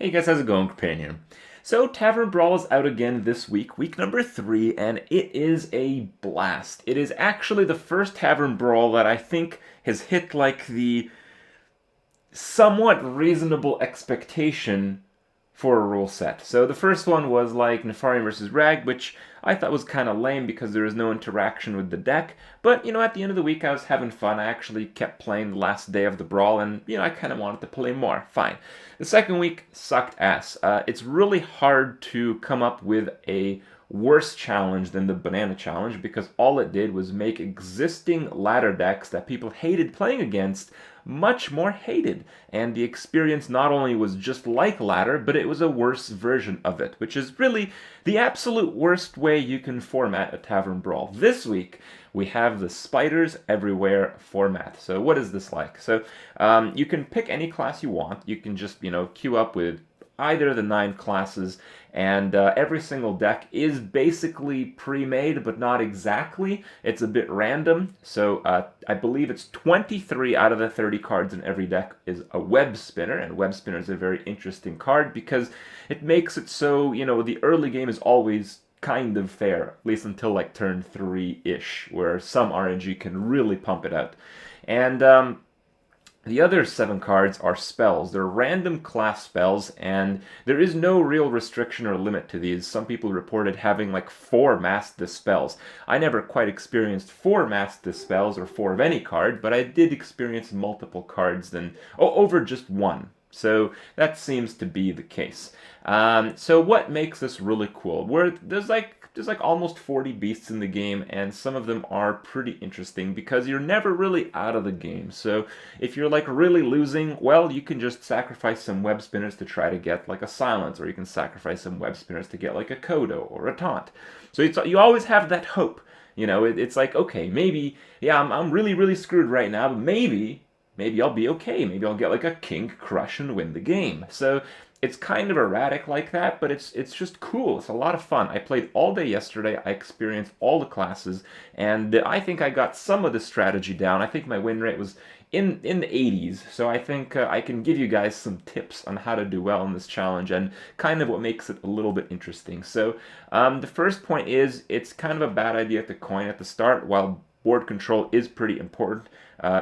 Hey guys, how's it going, Companion? So, Tavern Brawl is out again this week, week number 3, and it is a blast. It is actually the first Tavern Brawl that I think has hit like the somewhat reasonable expectation for a rule set. So the first one was like Nefarian versus Rag, which I thought was kind of lame because there was no interaction with the deck. But, at the end of the week I was having fun. I actually kept playing the last day of the brawl and, I kind of wanted to play more. Fine. The second week sucked ass. It's really hard to come up with a worse challenge than the banana challenge because all it did was make existing ladder decks that people hated playing against much more hated, and the experience not only was just like ladder, but it was a worse version of it, which is really the absolute worst way you can format a Tavern Brawl. This week we have the spiders everywhere format. So what is this like? So you can pick any class you want. You can just queue up with either of the 9 classes, and every single deck is basically pre-made, but not exactly. It's a bit random, so I believe it's 23 out of the 30 cards in every deck is a web spinner, and web spinner is a very interesting card because it makes it so, the early game is always kind of fair, at least until like turn 3-ish, where some RNG can really pump it out. And the other 7 cards are spells. They're random class spells, and there is no real restriction or limit to these. Some people reported having like 4 Mass Dispels. I never quite experienced 4 Mass Dispels or 4 of any card, but I did experience multiple cards over just one. So that seems to be the case. So what makes this really cool? There's like almost 40 beasts in the game, and some of them are pretty interesting because you're never really out of the game. So if you're like really losing, well, you can just sacrifice some web spinners to try to get like a silence, or you can sacrifice some web spinners to get like a Kodo or a taunt. So you always have that hope. It's like, okay, maybe, yeah, I'm really, really screwed right now, but maybe I'll be okay. Maybe I'll get like a King Crush and win the game. So it's kind of erratic like that, but it's just cool. It's a lot of fun. I played all day yesterday. I experienced all the classes, and I think I got some of the strategy down. I think my win rate was in the 80s, so I think I can give you guys some tips on how to do well in this challenge and kind of what makes it a little bit interesting. So the first point is it's kind of a bad idea to coin at the start. While board control is pretty important,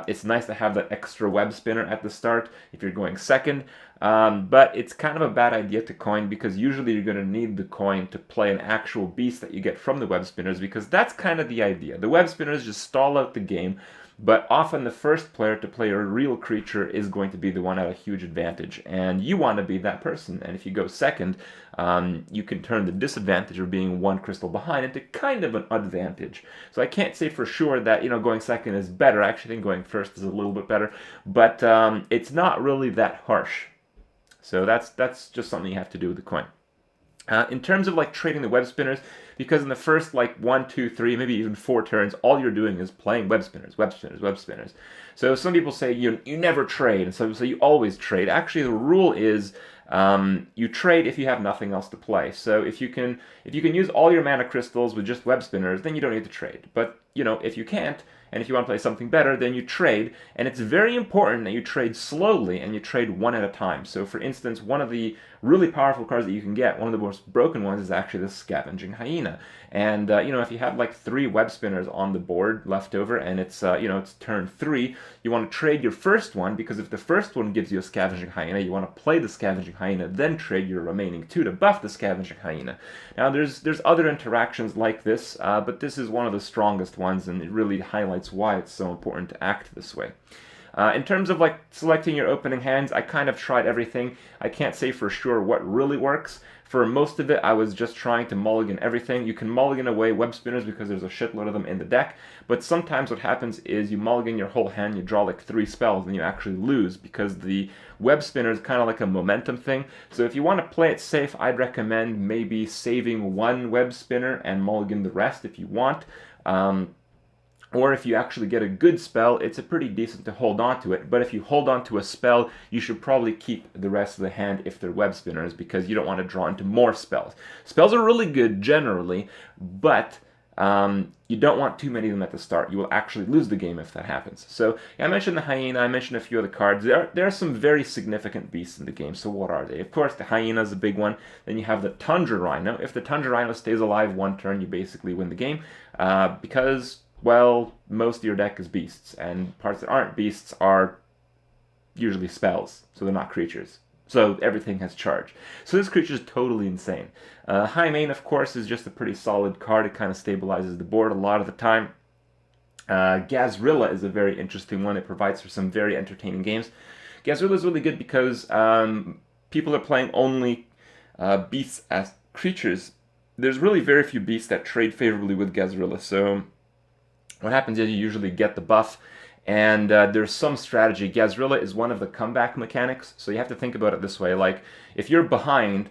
it's nice to have that extra web spinner at the start if you're going second. But it's kind of a bad idea to coin because usually you're going to need the coin to play an actual beast that you get from the web spinners, because that's kind of the idea. The web spinners just stall out the game, but often the first player to play a real creature is going to be the one at a huge advantage, and you want to be that person. And if you go second, you can turn the disadvantage of being 1 crystal behind into kind of an advantage. So I can't say for sure that going second is better. I actually think going first is a little bit better, but it's not really that harsh. So that's just something you have to do with the coin. In terms of like trading the web spinners, because in the first like 1, 2, 3, maybe even 4 turns, all you're doing is playing web spinners, web spinners, web spinners. So some people say you never trade, and some people say you always trade. Actually, the rule is you trade if you have nothing else to play. So if you can use all your mana crystals with just web spinners, then you don't need to trade. But if you can't, and if you want to play something better, then you trade. And it's very important that you trade slowly and you trade one at a time. So for instance, one of the really powerful cards that you can get, one of the most broken ones, is actually the Scavenging Hyena. And if you have like 3 web spinners on the board left over, and it's it's turn 3, you want to trade your first one, because if the first one gives you a Scavenging Hyena, you want to play the Scavenging Hyena, then trade your remaining 2 to buff the Scavenging Hyena. Now there's other interactions like this, but this is one of the strongest ones, and it really highlights why it's so important to act this way. In terms of like selecting your opening hands, I kind of tried everything. I can't say for sure what really works. For most of it, I was just trying to mulligan everything. You can mulligan away web spinners because there's a shitload of them in the deck, but sometimes what happens is you mulligan your whole hand, you draw like 3 spells, and you actually lose because the web spinner is kind of like a momentum thing. So if you want to play it safe, I'd recommend maybe saving 1 web spinner and mulligan the rest if you want. Or if you actually get a good spell, it's a pretty decent to hold on to it. But if you hold on to a spell, you should probably keep the rest of the hand if they're web spinners, because you don't want to draw into more spells. Spells are really good generally, but you don't want too many of them at the start. You will actually lose the game if that happens. So yeah, I mentioned the hyena. I mentioned a few other cards. There are some very significant beasts in the game. So what are they? Of course, the hyena is a big one. Then you have the tundra rhino. If the tundra rhino stays alive one turn, you basically win the game because, well, most of your deck is beasts, and parts that aren't beasts are usually spells, so they're not creatures. So everything has charge. So this creature is totally insane. High Main, of course, is just a pretty solid card. It kind of stabilizes the board a lot of the time. Gazrilla is a very interesting one. It provides for some very entertaining games. Gazrilla is really good because people are playing only beasts as creatures. There's really very few beasts that trade favorably with Gazrilla. So what happens is you usually get the buff, and there's some strategy. Gazrilla is one of the comeback mechanics, so you have to think about it this way. Like, if you're behind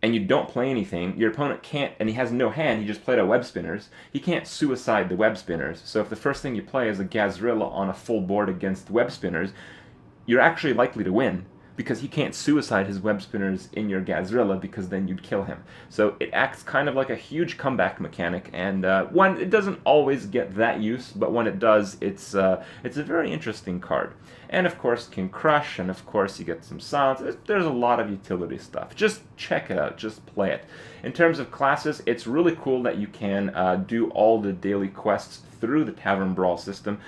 and you don't play anything, your opponent can't, and he has no hand, he just played a web spinners, he can't suicide the web spinners. So if the first thing you play is a Gazrilla on a full board against web spinners, you're actually likely to win, because he can't suicide his web spinners in your Gazrilla, because then you'd kill him. So it acts kind of like a huge comeback mechanic, and it doesn't always get that use, but when it does, it's a very interesting card. And of course, can crush, and of course you get some silence. There's a lot of utility stuff. Just check it out, just play it. In terms of classes, it's really cool that you can do all the daily quests through the Tavern Brawl system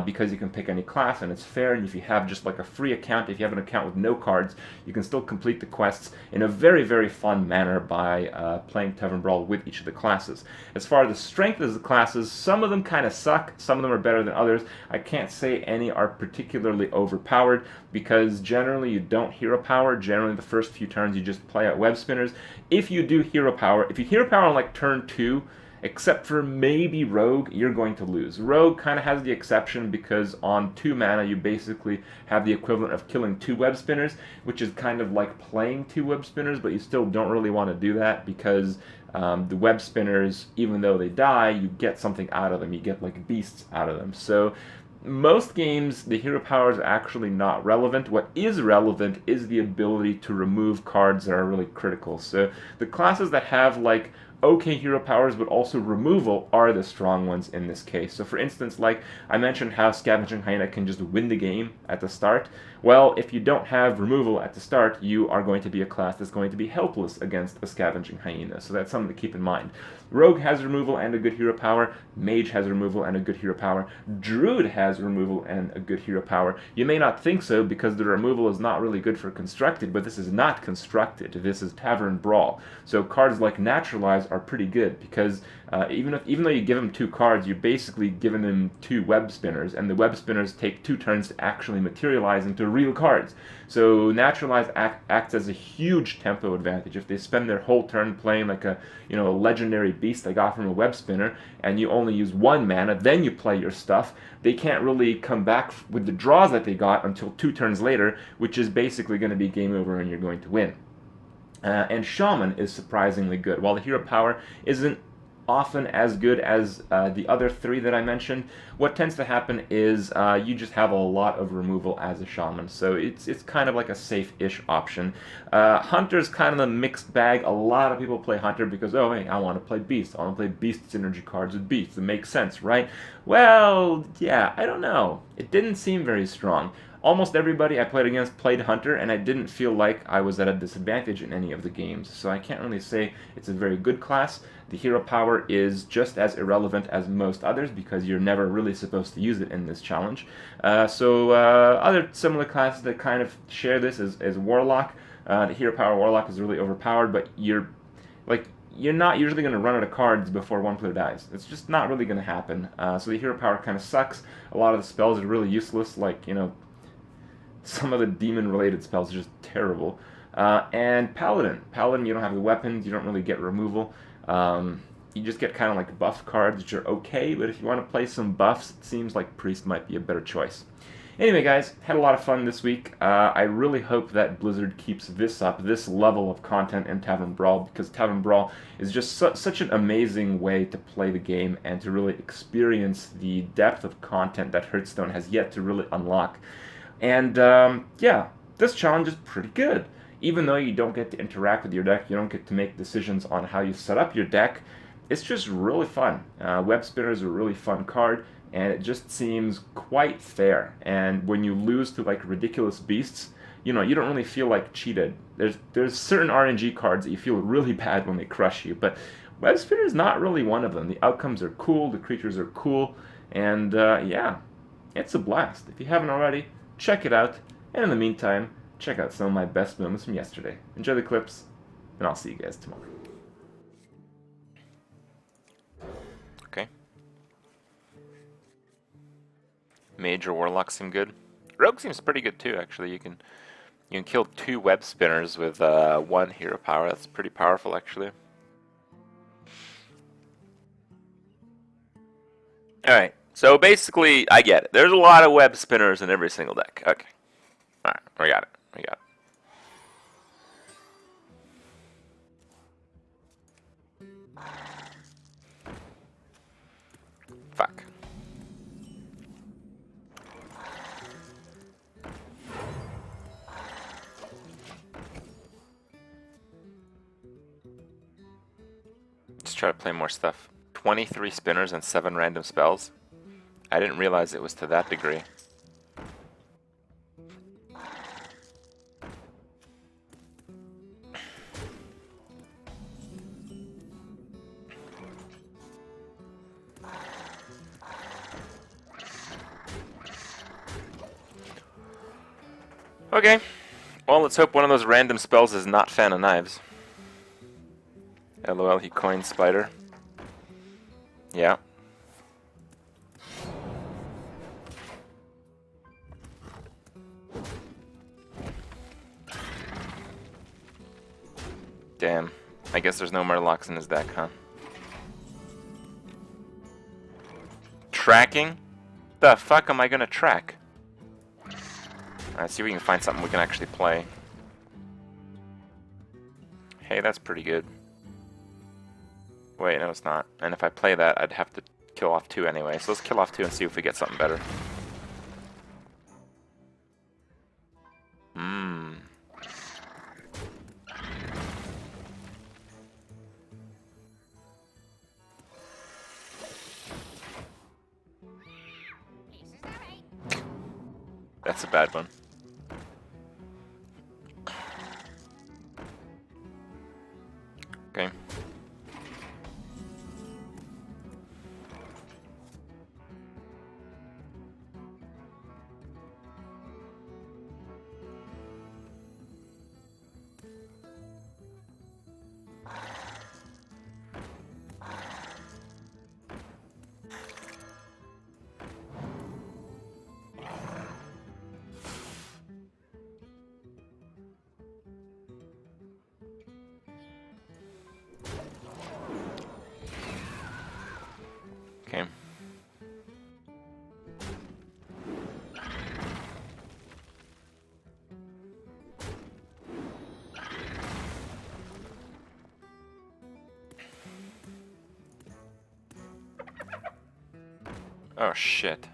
because you can pick any class and it's fair, and if you have just like a free account, if you have an account with no cards, you can still complete the quests in a very, very fun manner by playing Tavern Brawl with each of the classes. As far as the strength of the classes, some of them kind of suck, some of them are better than others. I can't say any are particularly overpowered because generally you don't hero power. Generally the first few turns you just play out web spinners. If you do hero power, if you hero power on like turn 2, except for maybe Rogue, you're going to lose. Rogue kind of has the exception because on 2 mana you basically have the equivalent of killing 2 web spinners, which is kind of like playing 2 web spinners, but you still don't really want to do that because the web spinners, even though they die, you get something out of them. You get like beasts out of them. So most games, the hero power is actually not relevant. What is relevant is the ability to remove cards that are really critical. So the classes that have like okay hero powers but also removal are the strong ones in this case. So for instance, like I mentioned how Scavenging Hyena can just win the game at the start. Well, if you don't have removal at the start, you are going to be a class that's going to be helpless against a Scavenging Hyena. So that's something to keep in mind. Rogue has removal and a good hero power. Mage has removal and a good hero power. Druid has removal and a good hero power. You may not think so because the removal is not really good for Constructed, but this is not Constructed. This is Tavern Brawl. So cards like Naturalize are pretty good because even though you give them 2 cards, you're basically giving them 2 web spinners, and the web spinners take 2 turns to actually materialize into real cards. So Naturalize acts as a huge tempo advantage. If they spend their whole turn playing like a legendary beast they got from a web spinner, and you only use 1 mana, then you play your stuff, they can't really come back with the draws that they got until 2 turns later, which is basically going to be game over and you're going to win. And Shaman is surprisingly good. While the hero power isn't often as good as the other 3 that I mentioned, what tends to happen is you just have a lot of removal as a shaman, so it's kind of like a safe-ish option. Hunter's kind of a mixed bag. A lot of people play Hunter because, oh hey, I want to play Beast. I want to play Beast synergy cards with Beast. It makes sense, right? Well, yeah, I don't know. It didn't seem very strong. Almost everybody I played against played Hunter, and I didn't feel like I was at a disadvantage in any of the games, so I can't really say it's a very good class. The hero power is just as irrelevant as most others because you're never really supposed to use it in this challenge. Other similar classes that kind of share this is Warlock. The hero power Warlock is really overpowered, but you're not usually going to run out of cards before one player dies. It's just not really going to happen. So the hero power kind of sucks. A lot of the spells are really useless, like, some of the demon-related spells are just terrible. And Paladin. Paladin, you don't have the weapons, you don't really get removal. You just get kind of like buff cards, which are okay, but if you want to play some buffs, it seems like Priest might be a better choice. Anyway, guys, had a lot of fun this week. I really hope that Blizzard keeps this up, this level of content in Tavern Brawl, because Tavern Brawl is just such an amazing way to play the game and to really experience the depth of content that Hearthstone has yet to really unlock. And yeah, this challenge is pretty good. Even though you don't get to interact with your deck, you don't get to make decisions on how you set up your deck, it's just really fun. Web Spinner is a really fun card, and it just seems quite fair. And when you lose to like ridiculous beasts, you don't really feel like cheated. There's certain RNG cards that you feel really bad when they crush you, but Web Spinner is not really one of them. The outcomes are cool, the creatures are cool, and yeah, it's a blast. If you haven't already, check it out. And in the meantime, check out some of my best moments from yesterday. Enjoy the clips, and I'll see you guys tomorrow. Okay. Mage or Warlock seem good. Rogue seems pretty good too, actually. You can kill 2 web spinners with 1 hero power. That's pretty powerful, actually. Alright, so basically, I get it. There's a lot of web spinners in every single deck. Okay. Alright, we got it. Fuck. Just try to play more stuff. 23 spinners and 7 random spells. I didn't realize it was to that degree. Okay. Well, let's hope one of those random spells is not Fan of Knives. LOL, he coined Spider. Yeah. Damn. I guess there's no Murlocs in his deck, huh? Tracking? The fuck am I gonna track? Alright, see if we can find something we can actually play. Hey, that's pretty good. Wait, no it's not. And if I play that, I'd have to kill off 2 anyway. So let's kill off 2 and see if we get something better. That's a bad one. Okay. Okay. Oh shit.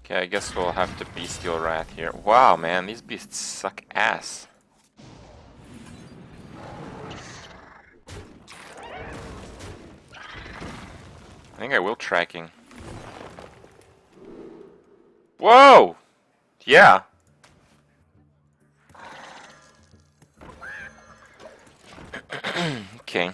Okay, I guess we'll have to Bestial Wrath here. Wow, man, these beasts suck ass. I think I will tracking. Whoa! Yeah. Okay.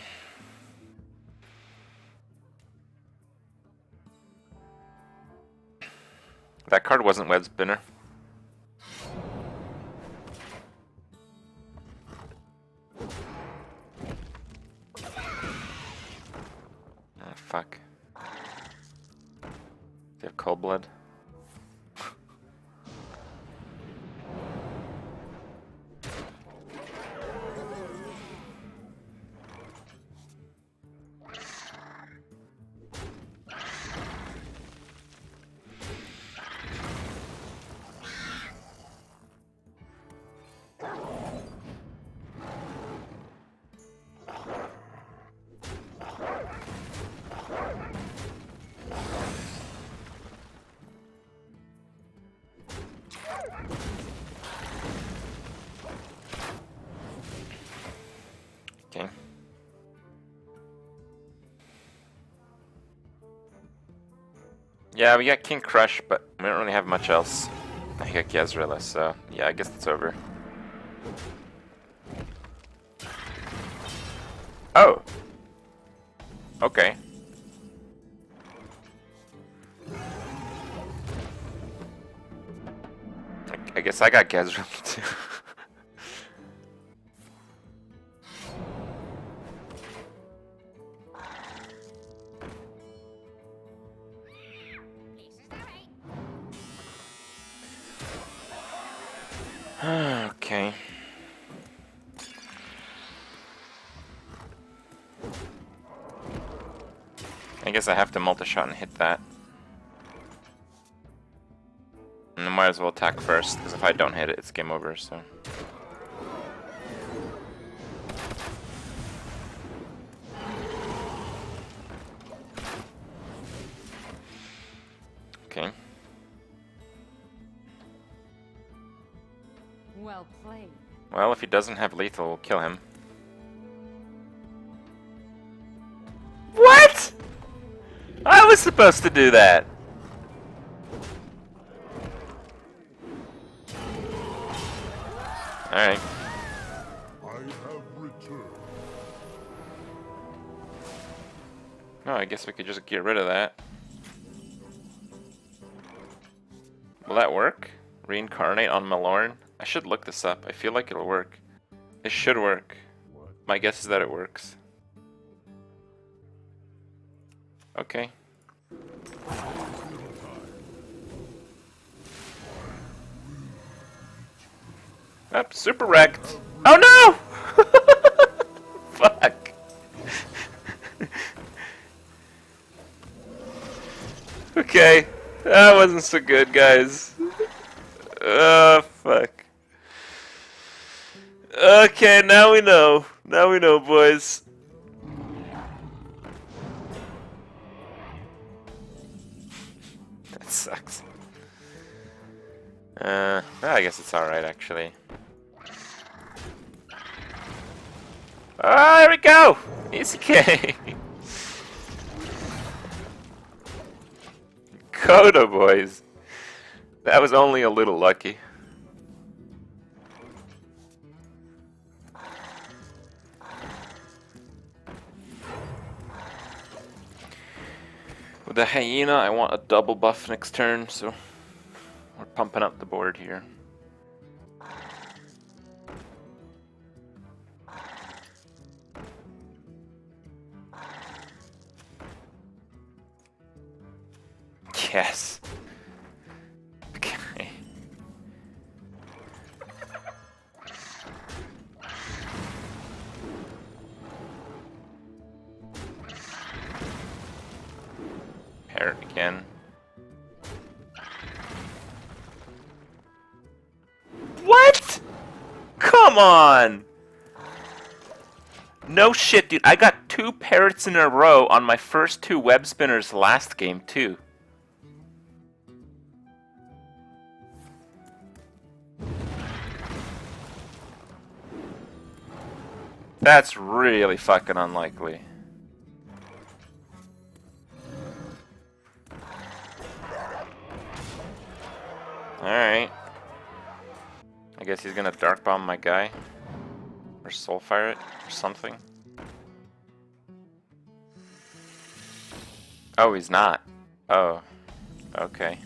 That card wasn't Web Spinner. Oh, fuck. They have Cold Blood. Yeah, we got King Crush, but we don't really have much else. I got Gezrilla, so yeah, I guess it's over. Oh! Okay. I guess I got Gezrilla too. Okay. I guess I have to multi-shot and hit that. And I might as well attack first, because if I don't hit it, it's game over, so... Okay. Well played. Well, if he doesn't have lethal, we'll kill him. What?! I was supposed to do that! Alright. I have returned. Oh, I guess we could just get rid of that. Will that work? Reincarnate on Malorn? I should look this up. I feel like it'll work. It should work. My guess is that it works. Okay. Up, super wrecked. Oh no! Fuck. Okay, that wasn't so good, guys. Oh, fuck. Okay, now we know. Now we know, boys. That sucks. I guess it's alright, actually. Ah, there we go! Easy K! Coda, boys. That was only a little lucky. With the hyena, I want a double buff next turn, so we're pumping up the board here. Yes. Okay. Parrot again. What? Come on! No shit, dude. I got 2 parrots in a row on my first 2 web spinners last game, too. That's really fucking unlikely. Alright. I guess he's gonna Dark Bomb my guy. Or Soulfire it, or something. Oh, he's not. Oh. Okay.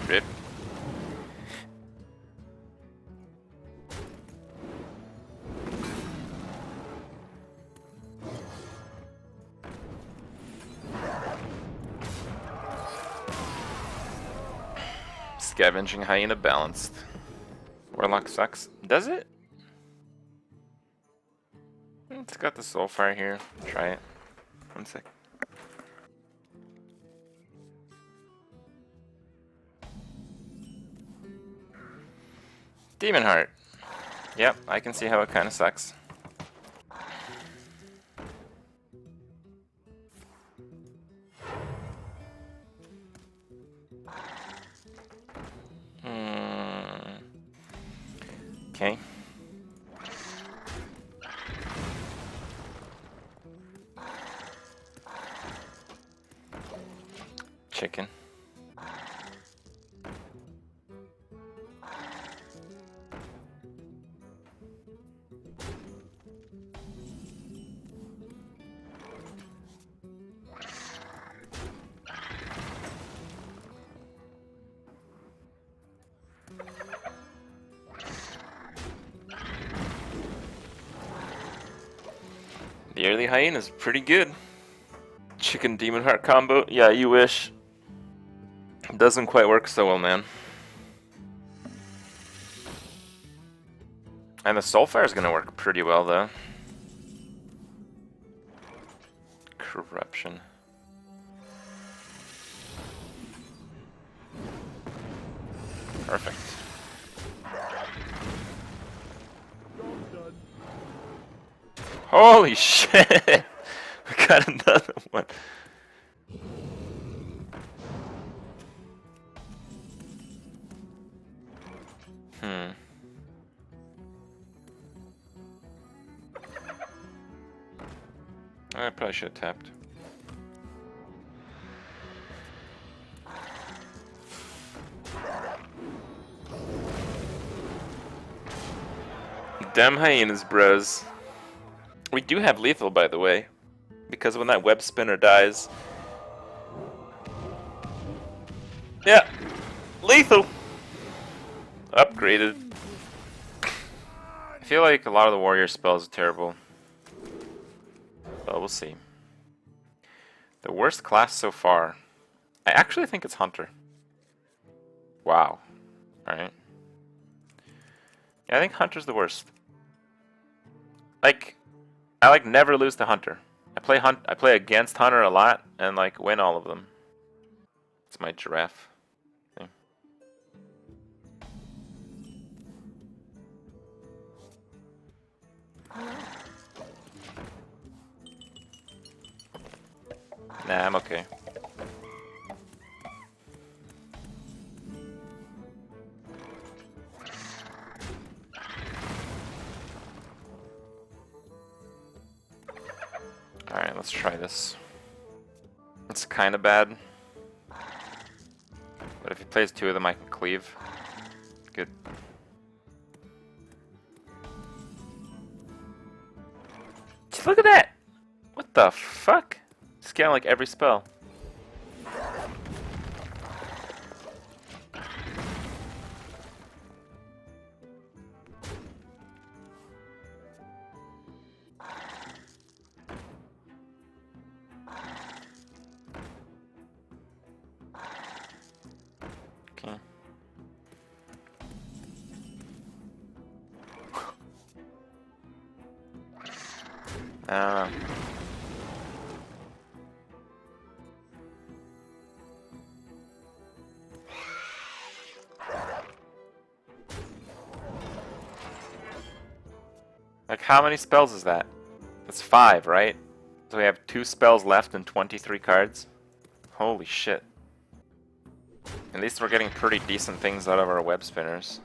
Rip. Scavenging Hyena balanced. Warlock sucks. Does it? It's got the Soulfire here. Try it. 1 sec. Demon Heart. Yep, I can see how it kind of sucks. Okay. chicken. The early hyena's pretty good. Chicken demon heart combo. Yeah, you wish. Doesn't quite work so well, man. And the Soulfire is gonna work pretty well, though. Corruption. Perfect. Holy shit! We got another one. I probably should have tapped. Damn hyenas, bros. We do have lethal, by the way, because when that web spinner dies... Yeah! Lethal! Upgraded. I feel like a lot of the warrior spells are terrible. But we'll see. The worst class so far. I actually think it's Hunter. Wow. Alright. Yeah, I think Hunter's the worst. Like, I like never lose to Hunter. I play against Hunter a lot and like win all of them. It's my giraffe thing. Nah, I'm okay. Alright, let's try this. It's kinda bad. But if he plays two of them, I can cleave. Good. Look at that! What the fuck? Scan like every spell. Okay. I don't know. Like, how many spells is that? That's 5, right? So we have 2 spells left and 23 cards? Holy shit. At least we're getting pretty decent things out of our web spinners.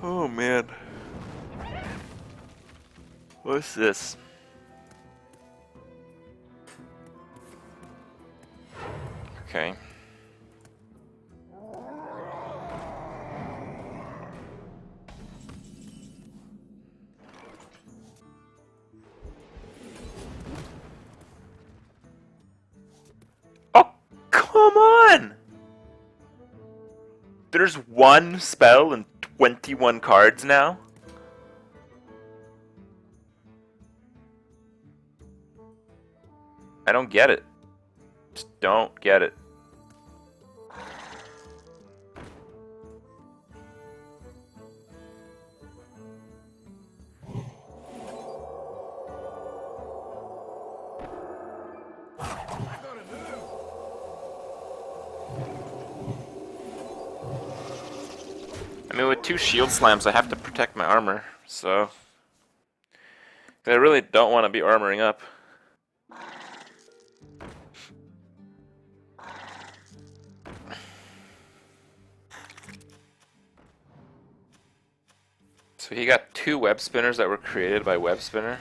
Oh man. What's this? Okay. Oh, come on! There's 1 spell and 21 cards now? I don't get it. Just don't get it. I mean, with 2 shield slams, I have to protect my armor, so... I really don't want to be armoring up. So he got 2 web spinners that were created by web spinner.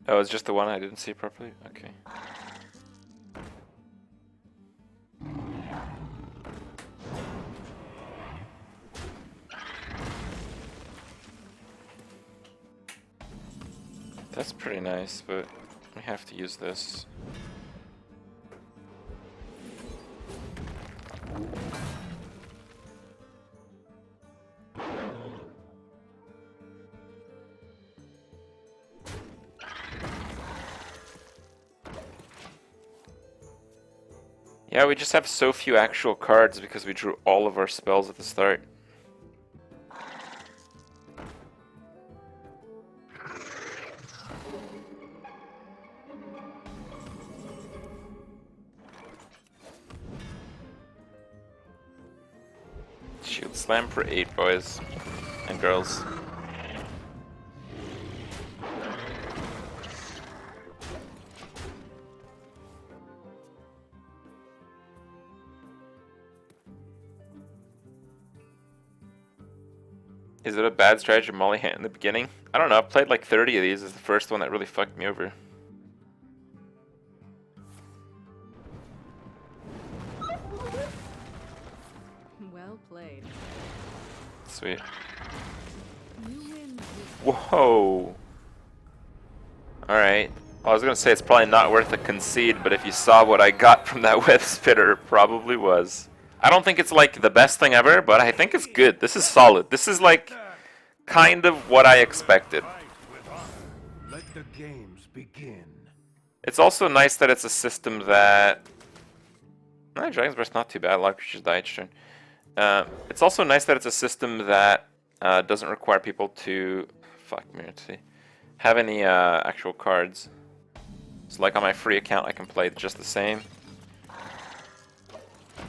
Oh, it's just the one I didn't see properly? Okay. That's pretty nice, but we have to use this. Yeah, we just have so few actual cards because we drew all of our spells at the start. Shield slam for 8, boys and girls. Is it a bad strategy to Molly Hand in the beginning? I don't know, I've played like 30 of these. This is the first one that really fucked me over. Well played. Sweet. You win. Whoa. Alright. Well, I was gonna say it's probably not worth a concede, but if you saw what I got from that web spitter, it probably was. I don't think it's like the best thing ever, but I think it's good. This is solid. This is like kind of what I expected. Let the games begin. It's also nice that it's a system that... Dragon's Breath's not too bad. A lot of creatures die each turn. It's also nice that it's a system that doesn't require people to... Fuck me, let's see. Have any actual cards. So like on my free account I can play just the same.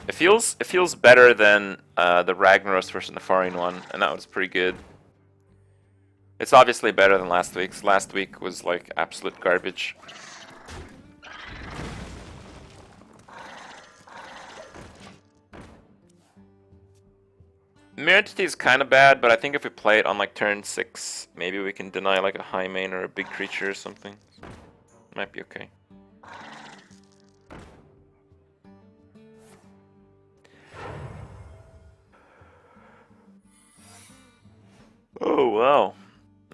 It feels better than the Ragnaros versus Nefarian one, and that was pretty good. It's obviously better than last week's. Last week was like absolute garbage. Mirror Entity is kind of bad, but I think if we play it on like turn 6, maybe we can deny like a high main or a big creature or something. Might be okay. Oh, wow.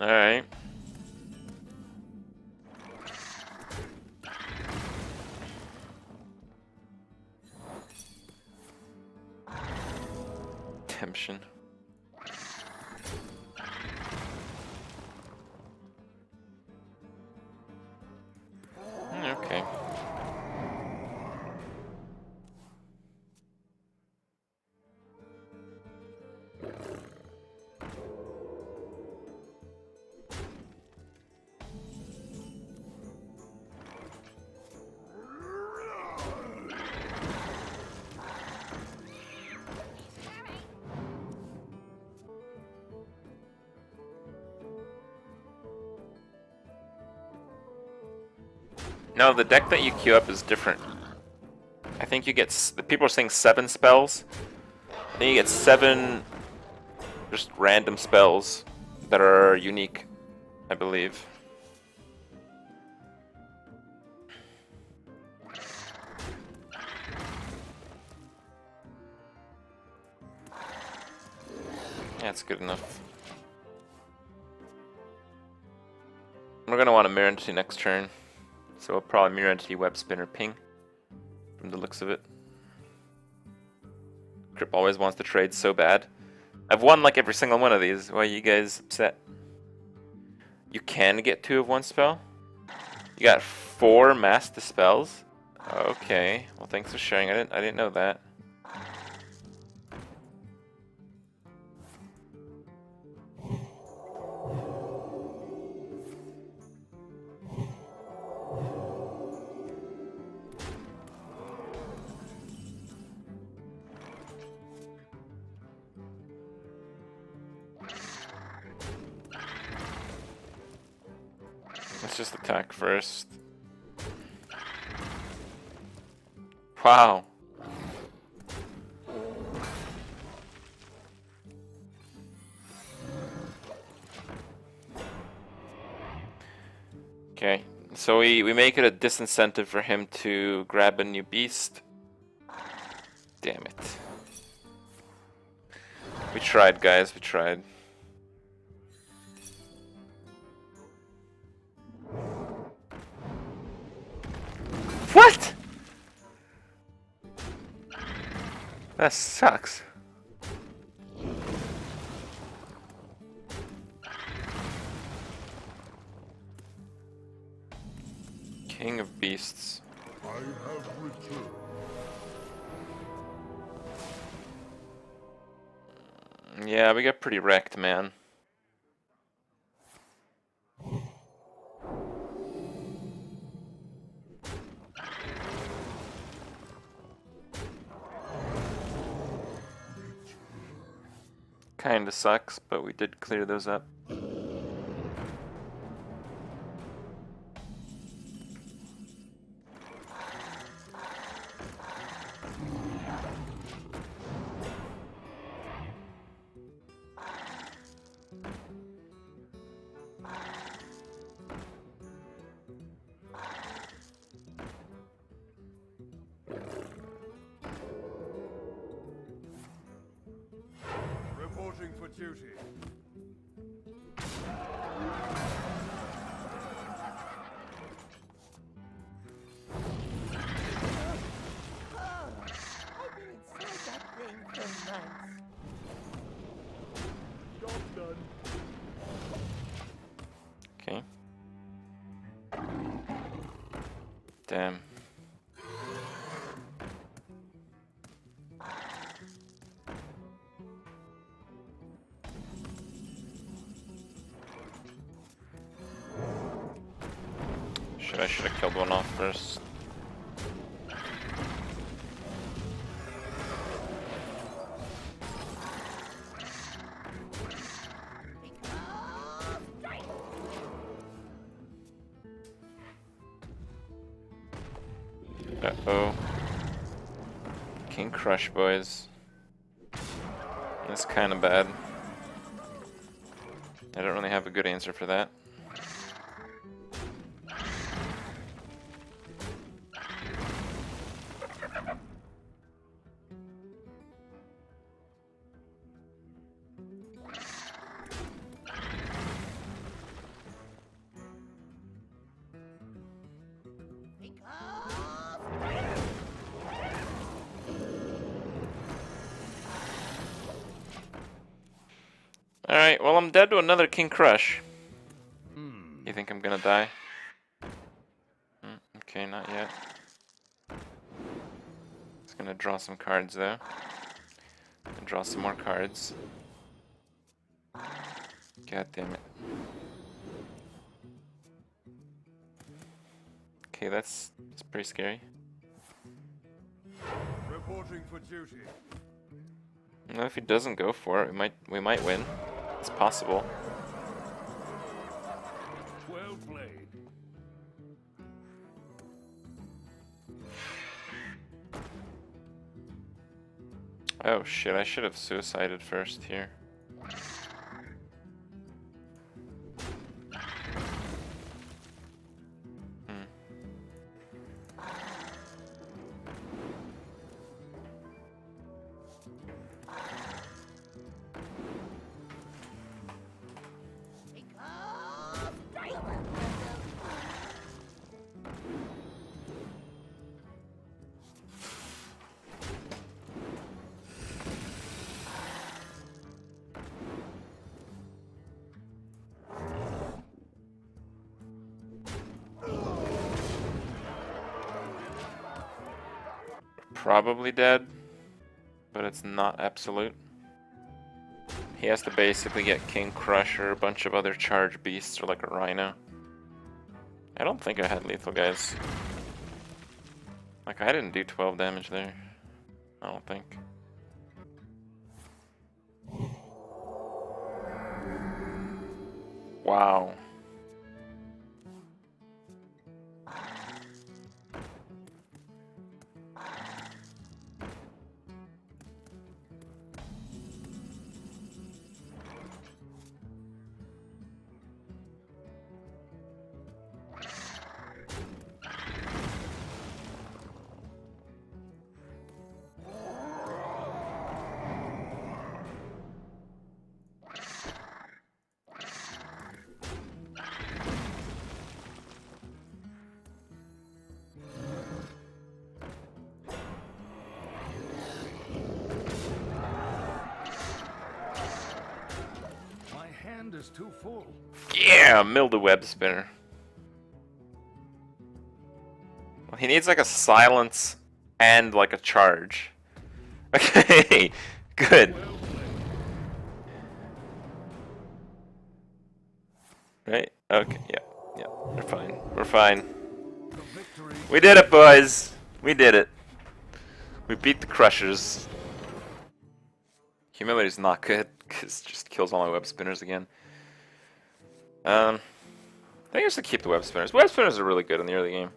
Alright. Temption. Okay. No, the deck that you queue up is different. I think you get... The people are saying 7 spells. I think you get 7 just random spells that are unique, I believe. Yeah, it's good enough. We're gonna want a Mirror Entity next turn. So we'll probably Mirror Entity, Web Spinner, Ping, from the looks of it. Crip always wants to trade so bad. I've won like every single one of these. Why are you guys upset? You can get 2 of one spell? You got 4 master spells? Okay, well thanks for sharing. I didn't know that. Let's just attack first. Wow. Okay, So we make it a disincentive for him to grab a new beast. Damn it. We tried, guys, we tried. What? That sucks. King of Beasts. I have returned. Yeah, we got pretty wrecked, man. Kinda sucks, but we did clear those up. Reporting for duty. I've been inside that thing for months. Job done. Okay. Damn. I should have killed one off first. Uh-oh. King Crush, boys. That's kind of bad. I don't really have a good answer for that. Alright, well, I'm dead to another King Crush. You think I'm gonna die? Okay, not yet. Just gonna draw some cards though. And draw some more cards. God damn it. Okay, that's pretty scary. Reporting for duty. Well, if he doesn't go for it, we might win. It's possible. Well played. Oh shit, I should have suicided first here. Probably dead, but it's not absolute. He has to basically get King Crusher, a bunch of other charge beasts, or like a Rhino. I don't think I had lethal, guys. Like, I didn't do 12 damage there. I don't think. Wow. is too full. Yeah, mill the web spinner. Well, he needs like a silence and like a charge. Okay, good. Well played. Right? Okay, yeah. Yeah, we're fine. We're fine. The victory. We did it, boys! We did it. We beat the Crushers. Humility's not good, because it just kills all my web spinners again. I think I should keep the web spinners. Web spinners are really good in the early game.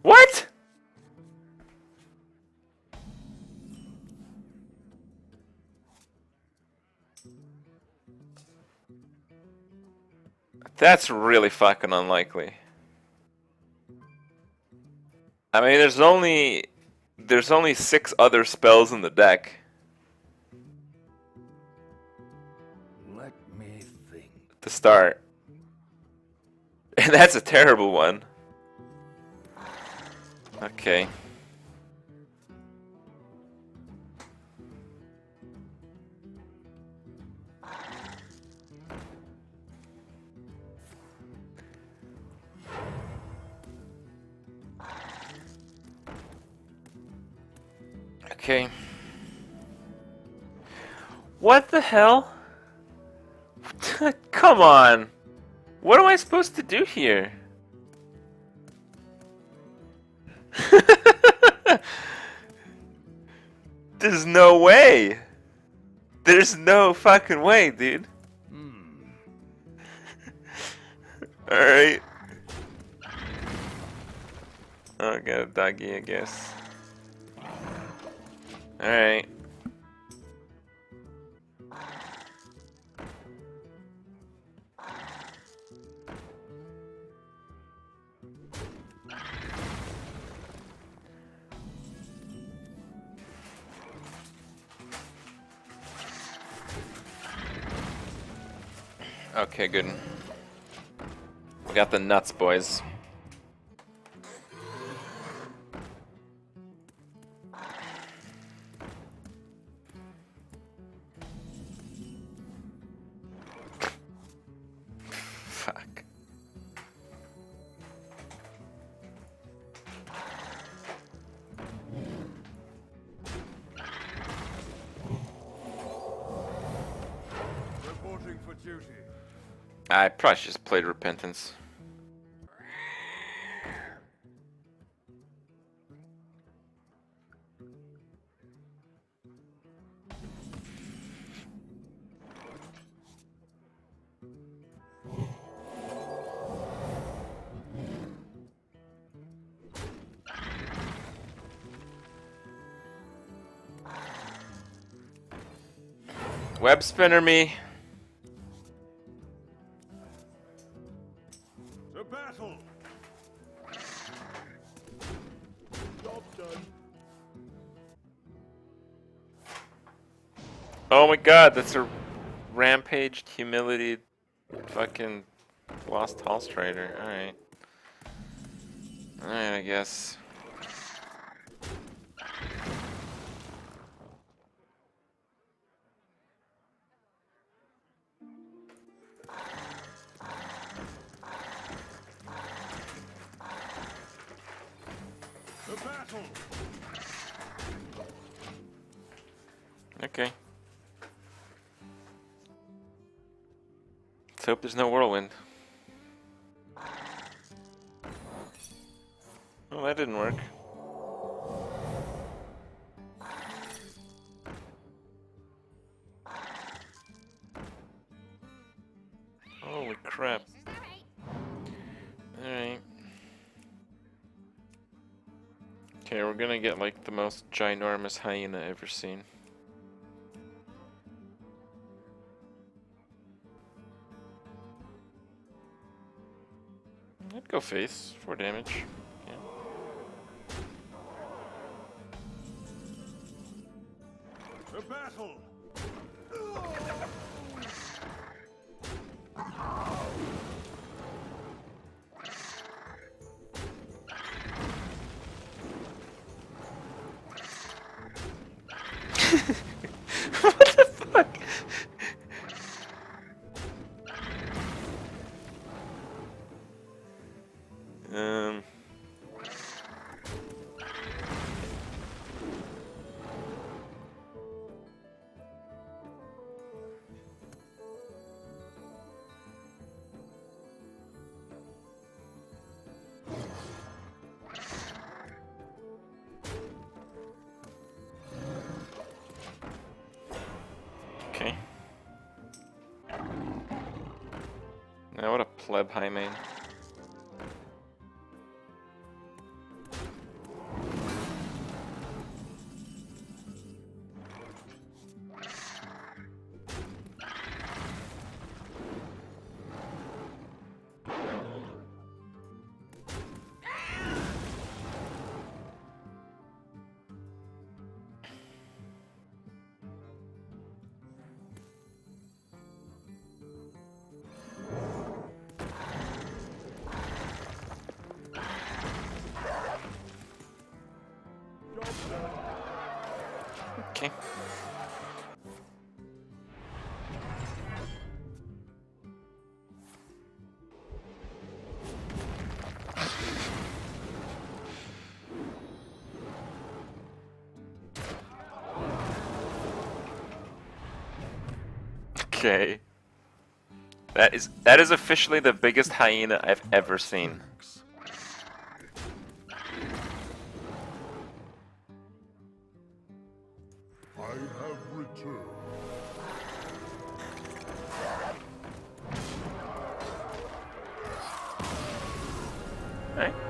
What?! That's really fucking unlikely. I mean, there's only 6 other spells in the deck. Let me think. To start. And that's a terrible one. Okay. Okay. What the hell? Come on. What am I supposed to do here? There's no way. There's no fucking way, dude. Alright. Oh, I got a doggy, I guess. Alright. Okay, good. We got the nuts, boys. Fuck. Reporting for duty. I probably just played Repentance. Web spinner me. To battle. Job done. Oh my god, that's a rampaged, humility, fucking lost Hall Strider. Alright. Alright, I guess. To battle. Okay. Let's hope there's no whirlwind. Well, that didn't work. Holy crap. Alright. Okay, we're gonna get like the most ginormous hyena ever seen. I'd go face, 4 damage. Yeah. To battle. What the fuck? pleb high main. Okay. Okay. That is officially the biggest hyena I've ever seen. I have returned. Alright.